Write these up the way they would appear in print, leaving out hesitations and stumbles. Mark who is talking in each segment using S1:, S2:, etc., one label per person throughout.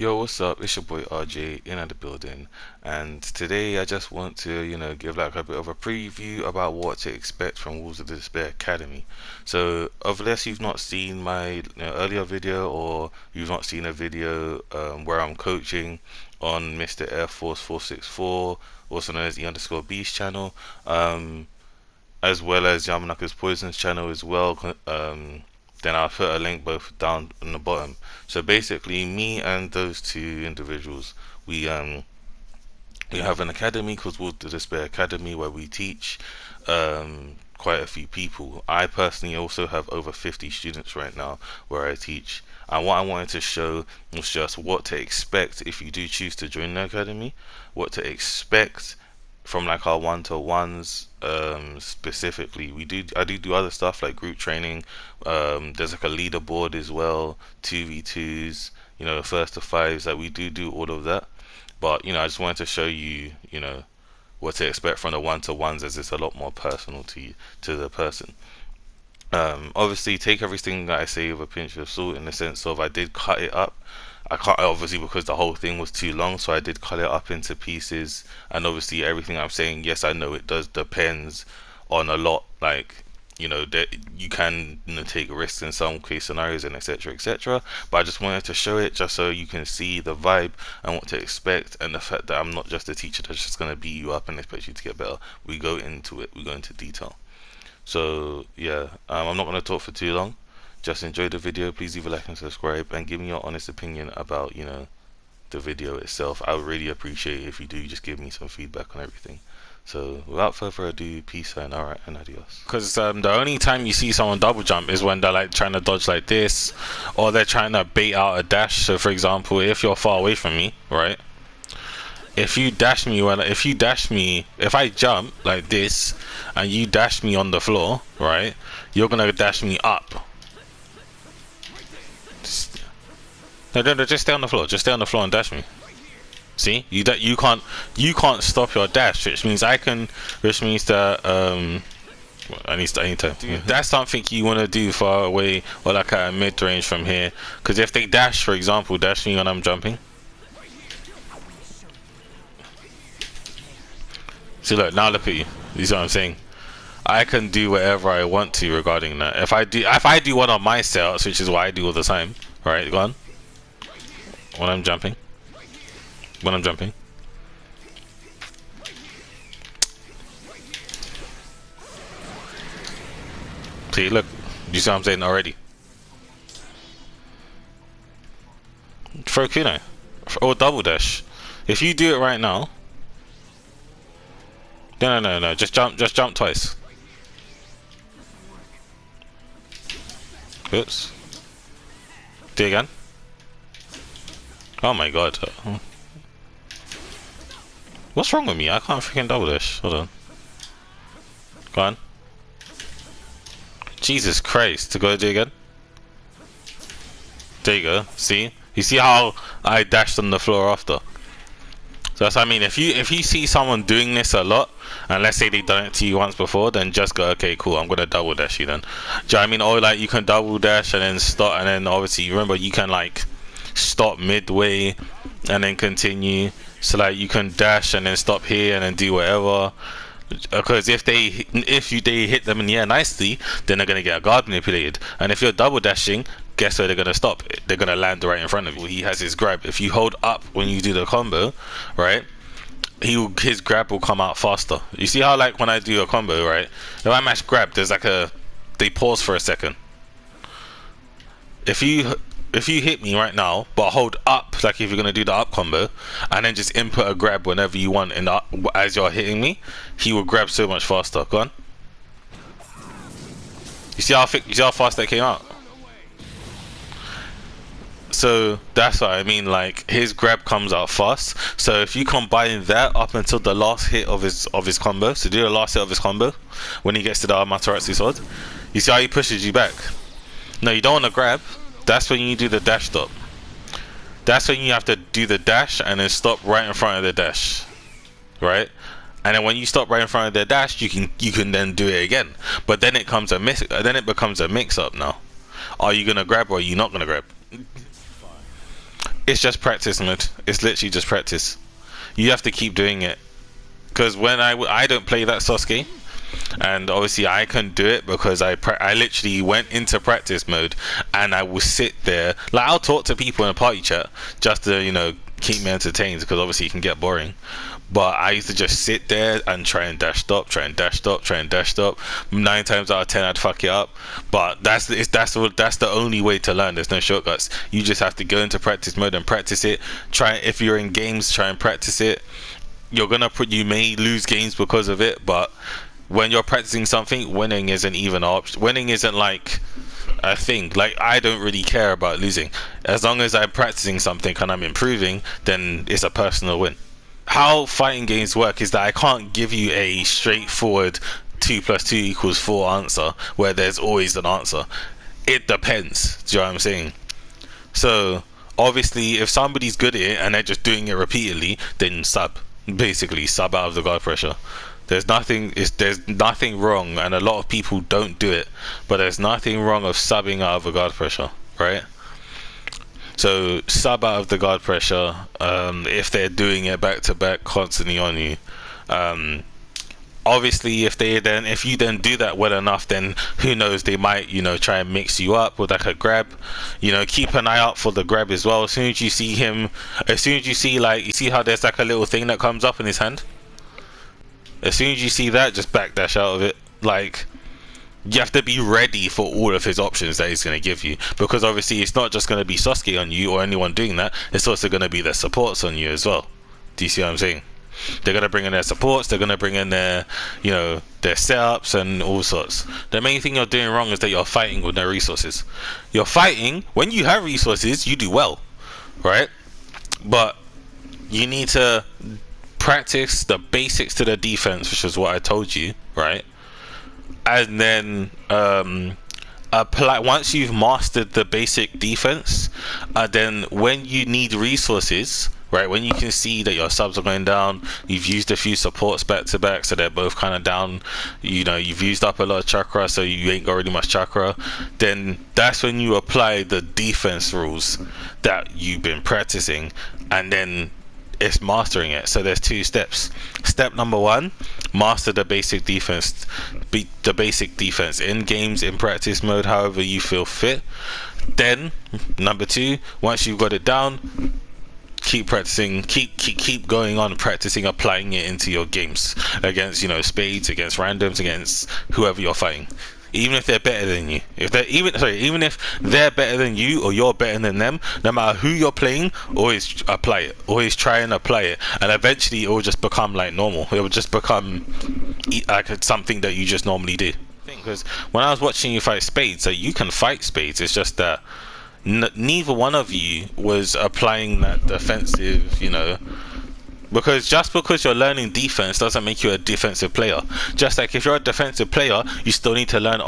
S1: Yo, what's up? It's your boy RJ in the building, and today I just want to, give like a bit of a preview about what to expect from Wolves of the Despair Academy. So, unless you've not seen my earlier video or you've not seen a video where I'm coaching on Mr. Air Force 464, also known as E_Beast channel, as well as Yamanaka's Poison's channel as well. Then I'll put a link both down on the bottom. So basically, me and those two individuals, we have an academy called Wood to Despair Academy where we teach quite a few people. I personally also have over 50 students right now where I teach. And what I wanted to show was just what to expect if you do choose to join the academy, what to expect from like our one-to-ones. Specifically, I do other stuff like group training. There's like a leaderboard as well, 2v2s, first to fives. Like we do all of that. But I just wanted to show you, what to expect from the one-to-ones, as it's a lot more personal to you, to the person. Obviously, take everything that I say with a pinch of salt, in the sense of I did cut it up. I cut, obviously, because the whole thing was too long, so I did cut it up into pieces. And obviously, everything I'm saying, yes, I know it does depends on a lot, like that you can take risks in some case scenarios and etc. But I just wanted to show it just so you can see the vibe and what to expect, and the fact that I'm not just a teacher that's just gonna beat you up and expect you to get better. We go into it, we go into detail. So yeah, I'm not gonna talk for too long. Just enjoy the video. Please leave a like and subscribe, and give me your honest opinion about the video itself. I would really appreciate it if you do just give me some feedback on everything. So without further ado, peace and alright and adios. Because the only time you see someone double jump is when they're like trying to dodge like this, or they're trying to bait out a dash. So for example, if you're far away from me, right? If I jump like this and you dash me on the floor, right? You're gonna dash me up. No, just stay on the floor. Just stay on the floor and dash me. See, you can't stop your dash, which means that I need to. That's something you want to do far away or like at a mid range from here. Because if they dash, for example, dash me when I'm jumping. See, look at you. You see what I'm saying? I can do whatever I want to regarding that. If I do one of my setups, which is what I do all the time, right? Go on. When I'm jumping. See, look. You see what I'm saying already? Throw Kuno. Or double dash. If you do it right now. No. Just jump twice. Oops. Do it again. Oh my god. What's wrong with me? I can't freaking double dash. Hold on. Go on. Jesus Christ. To go do it again. There you go. See? You see how I dashed on the floor after? So that's what I mean. If you see someone doing this a lot, and let's say they done it to you once before, then just go, okay, cool, I'm gonna double dash you then. Do you know what I mean? Or like you can double dash and then stop, and then obviously remember you can like stop midway and then continue. So like you can dash and then stop here and then do whatever. Because if they hit them in the air nicely, then they're gonna get a guard manipulated. And if you're double dashing, guess where they're gonna stop? They're gonna land right in front of you. He has his grab. If you hold up when you do the combo, right? His grab will come out faster. You see how like when I do a combo, right? If I mash grab, there's like they pause for a second. If you hit me right now, but hold up, like if you're gonna do the up combo, and then just input a grab whenever you want as you're hitting me, he will grab so much faster. Go on. You see how fast that came out? So that's what I mean, like his grab comes out fast. So if you combine that up until the last hit of his combo, so do the last hit of his combo when he gets to the Amaterasu sword, you see how he pushes you back. No, you don't want to grab. That's when you do the dash stop. That's when you have to do the dash and then stop right in front of the dash, right? And then when you stop right in front of the dash, you can then do it again. But then it becomes a mix up now. Are you gonna grab or are you not gonna grab? It's just practice, mode. It's literally just practice. You have to keep doing it. Because when I don't play that Sasuke, and obviously I couldn't do it because I literally went into practice mode, and I will sit there, like I'll talk to people in a party chat just to, you know, keep me entertained, because obviously it can get boring. But I used to just sit there and try and dash stop, try and dash stop, try and dash stop. 9 times out of 10 I'd fuck it up. But that's the only way to learn. There's no shortcuts. You just have to go into practice mode and practice it. If you're in games, try and practice it. You may lose games because of it, but when you're practicing something, winning isn't even an option. Winning isn't like a thing. Like, I don't really care about losing. As long as I'm practicing something and I'm improving, then it's a personal win. How fighting games work is that I can't give you a straightforward 2 + 2 = 4 answer where there's always an answer. It depends. Do you know what I'm saying? So obviously if somebody's good at it and they're just doing it repeatedly, then basically sub out of the guard pressure. There's nothing wrong, and a lot of people don't do it, but there's nothing wrong of subbing out of a guard pressure, right? So sub out of the guard pressure if they're doing it back to back constantly on you. Obviously if you then do that well enough, then who knows, they might, you know, try and mix you up with like a grab. You know, keep an eye out for the grab as well. As soon as you see like, you see how there's like a little thing that comes up in his hand? As soon as you see that, just backdash out of it. Like, you have to be ready for all of his options that he's going to give you, because obviously it's not just going to be Sasuke on you or anyone doing that, it's also going to be their supports on you as well. Do you see what I'm saying? They're going to bring in their supports, they're going to bring in their, you know, their setups and all sorts. The main thing you're doing wrong is that you're fighting with no resources. You're fighting, when you have resources, you do well, right? But you need to practice the basics to the defense, which is what I told you, right? And then apply. Once you've mastered the basic defense, then when you need resources, right, when you can see that your subs are going down, you've used a few supports back to back, so they're both kind of down, you know, you've used up a lot of chakra, so you ain't got really much chakra, then that's when you apply the defense rules that you've been practicing, and then it's mastering it. So there's 2 steps. Step number 1, master the basic defense. The basic defense in games, in practice mode, however you feel fit. Then number 2, once you've got it down, keep practicing, keep going on practicing, applying it into your games against, you know, spades, against randoms, against whoever you're fighting. Even if they're better than you, even if they're better than you or you're better than them, no matter who you're playing, always apply it, always try and apply it, and eventually it will just become like normal. It will just become like something that you just normally do. Because when I was watching you fight spades, so you can fight spades, it's just that neither one of you was applying that defensive, you know, because just because you're learning defense doesn't make you a defensive player. Just like if you're a defensive player, you still need to learn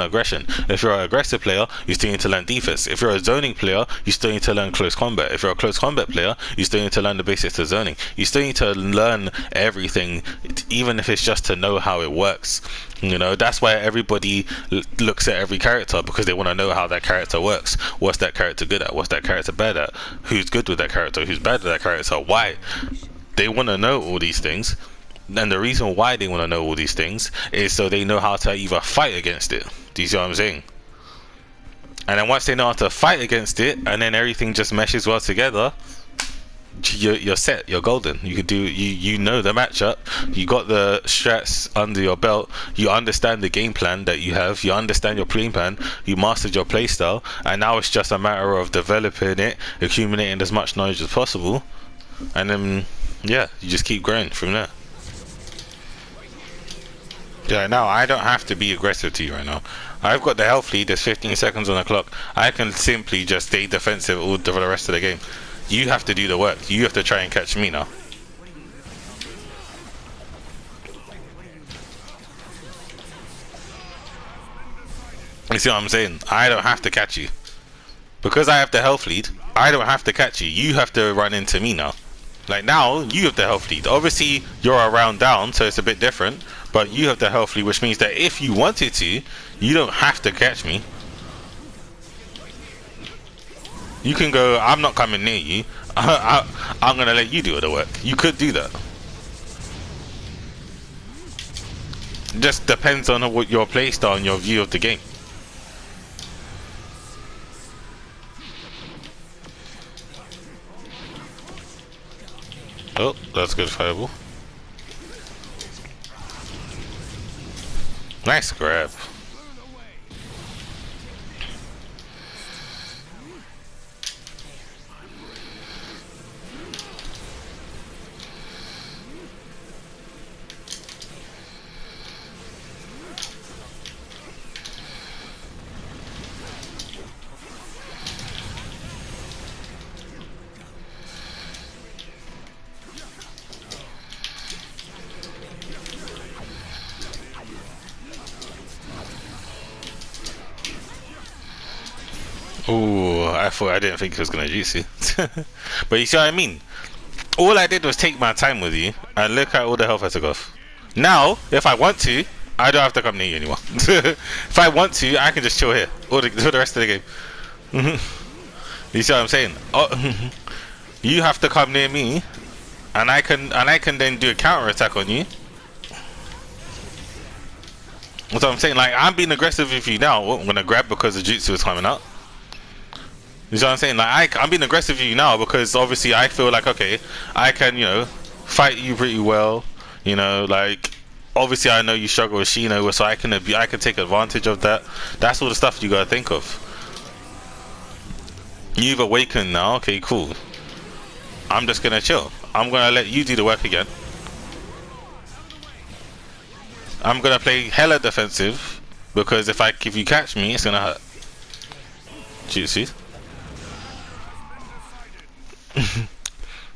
S1: aggression. If you're an aggressive player, you still need to learn defense. If you're a zoning player, you still need to learn close combat. If you're a close combat player, you still need to learn the basics of zoning. You still need to learn everything, even if it's just to know how it works. You know, that's why everybody looks at every character, because they want to know how that character works. What's that character good at? What's that character bad at? Who's good with that character? Who's bad with that character? Why? They want to know all these things. And the reason why they want to know all these things is so they know how to either fight against it. Do you see what I'm saying? And then once they know how to fight against it, and then everything just meshes well together, you're set, you're golden. You could do, you know the matchup, you got the strats under your belt, you understand the game plan that you have, you understand your play plan, you mastered your play style, and now it's just a matter of developing it, accumulating as much knowledge as possible, and then yeah, you just keep growing from there. Yeah, now I don't have to be aggressive to you right now. I've got the health lead, there's 15 seconds on the clock. I can simply just stay defensive all the rest of the game. You have to do the work. You have to try and catch me now. You see what I'm saying? I don't have to catch you. Because I have the health lead, I don't have to catch you. You have to run into me now. Like now, you have the health lead. Obviously, you're a round down, so it's a bit different. But you have the health lead, which means that if you wanted to, you don't have to catch me. You can go, I'm not coming near you. I'm gonna let you do all the work. You could do that. Just depends on what your playstyle and your view of the game. Oh, that's good fireball. Nice grab. Ooh, I didn't think he was gonna juice you. But you see what I mean? All I did was take my time with you, and look at all the health I took off. Now, if I want to, I don't have to come near you anymore. If I want to, I can just chill here all the rest of the game. You see what I'm saying? Oh, you have to come near me, and I can then do a counter attack on you. That's what I'm saying. Like, I'm being aggressive with you now. I'm gonna grab because the jutsu is coming out. You know what I'm saying? Like, I'm being aggressive with you now because obviously I feel like, okay, I can, you know, fight you pretty well. You know, like, obviously I know you struggle with Shino, so I can take advantage of that. That's all the stuff you gotta think of. You've awakened now. Okay, cool. I'm just gonna chill. I'm gonna let you do the work again. I'm gonna play hella defensive because if you catch me, it's gonna hurt. Jutsu.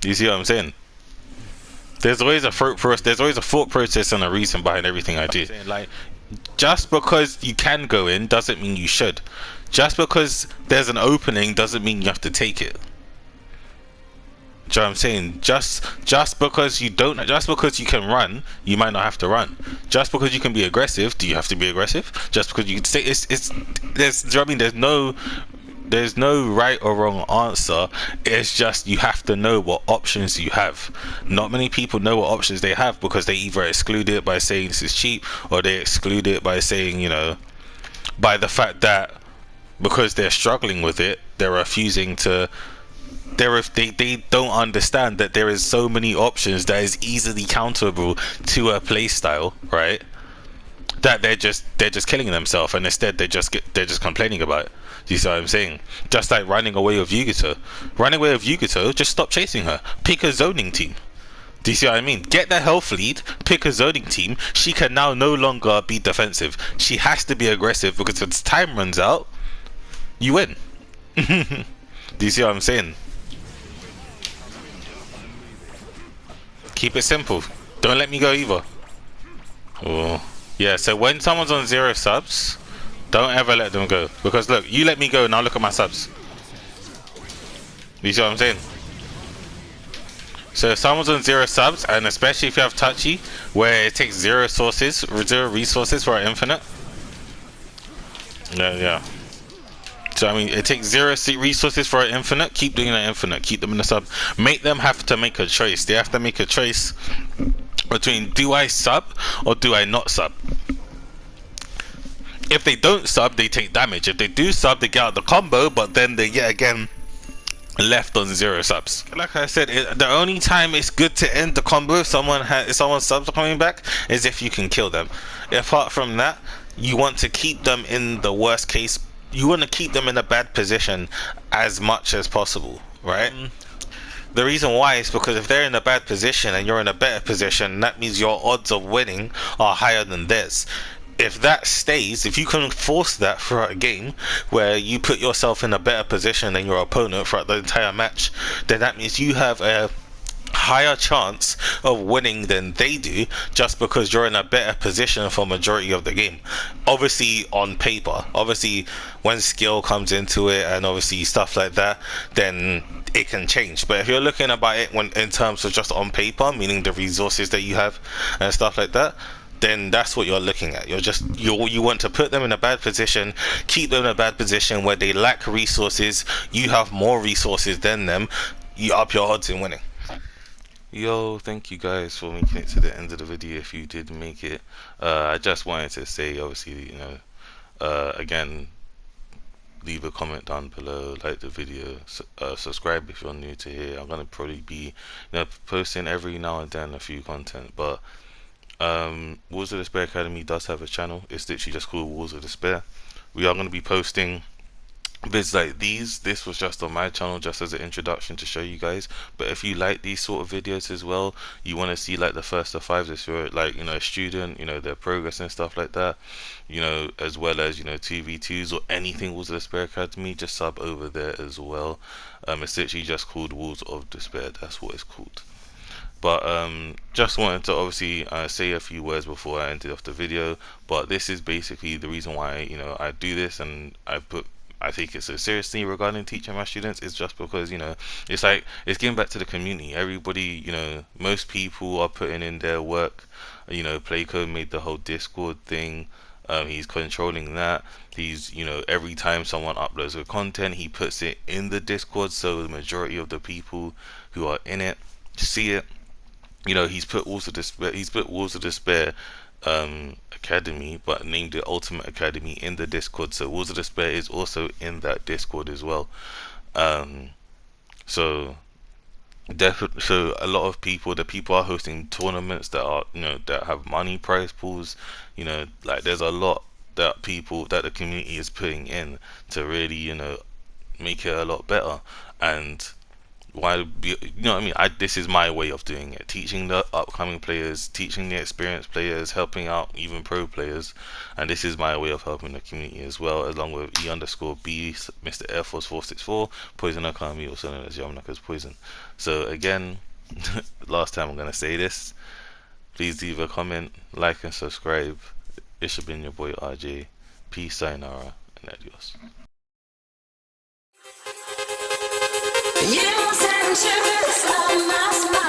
S1: You see what I'm saying? There's always a thought process and a reason behind everything I do. Like, just because you can go in doesn't mean you should. Just because there's an opening doesn't mean you have to take it. Do you know what I'm saying? Just because you can run, you might not have to run. Just because you can be aggressive, do you have to be aggressive? Just because you can say do you know what I mean? There's no right or wrong answer. It's just you have to know what options you have. Not many people know what options they have because they either exclude it by saying this is cheap, or they exclude it by saying, you know, by the fact that because they're struggling with it, they're refusing to. They don't understand that there is so many options that is easily counterable to a play style, right? That they're just killing themselves, and instead they're just complaining about it. Do you see what I'm saying? Just like running away with Yugito. Running away with Yugito, just stop chasing her. Pick a zoning team. Do you see what I mean? Get the health lead, pick a zoning team. She can now no longer be defensive. She has to be aggressive because if time runs out, you win. Do you see what I'm saying? Keep it simple. Don't let me go either. Oh. Yeah, so when someone's on 0 subs, don't ever let them go. Because look, you let me go, now look at my subs. You see what I'm saying? So if someone's on 0 subs, and especially if you have touchy, where it takes 0 resources for an infinite. Yeah. So I mean, it takes 0 resources for an infinite. Keep doing that infinite. Keep them in the sub. Make them have to make a choice. They have to make a choice between, do I sub or do I not sub? If they don't sub, they take damage. If they do sub, they get out the combo, but then they yet again left on 0 subs. Like I said, the only time it's good to end the combo if someone's subs are coming back is if you can kill them. Apart from that, you want to keep them in the worst case. You want to keep them in a bad position as much as possible, right? The reason why is because if they're in a bad position and you're in a better position, that means your odds of winning are higher than theirs. If that stays, if you can force that throughout a game where you put yourself in a better position than your opponent throughout the entire match, then that means you have a higher chance of winning than they do, just because you're in a better position for majority of the game. Obviously on paper, obviously when skill comes into it and obviously stuff like that, then it can change. But if you're looking about it in terms of just on paper, meaning the resources that you have and stuff like that, then that's what you're looking at. You want to put them in a bad position, keep them in a bad position where they lack resources. You have more resources than them. You up your odds in winning. Yo, thank you guys for making it to the end of the video. If you did make it, I just wanted to say, obviously, again, leave a comment down below, like the video, subscribe if you're new to here. I'm gonna probably be, posting every now and then a few content, but Wars of Despair Academy does have a channel. It's literally just called Wars of Despair. We are gonna be posting vids like these. This was just on my channel just as an introduction to show you guys, but if you like these sort of videos as well, you want to see like the first to fives, if you're like a student, their progress and stuff like that, as well as 2v2s or anything Wars of Despair Academy, just sub over there as well. It's literally just called Wars of Despair, that's what it's called. But just wanted to obviously say a few words before I ended off the video. But this is basically the reason why I do this, and I take it so seriously regarding teaching my students, is just because it's like it's giving back to the community. Everybody, most people are putting in their work. Playco made the whole Discord thing. He's controlling that. He's every time someone uploads a content, he puts it in the Discord, so the majority of the people who are in it see it. He's put Wars of Despair. He's put Wars of Despair Academy, but named it Ultimate Academy in the Discord. So Wars of Despair is also in that Discord as well. So definitely, so a lot of people, the people are hosting tournaments that are that have money prize pools. Like there's a lot that the community is putting in to really make it a lot better. And why what I mean, this is my way of doing it, teaching the upcoming players, teaching the experienced players, helping out even pro players, and this is my way of helping the community as well, along with E_B, Mr. Air Force 464, Poison Akami, also known as Yamanaka's Poison. So again, last time I'm gonna say this, please leave a comment, like and subscribe. It should been your boy RJ. Peace, sayonara, and adios. You sent on my smile.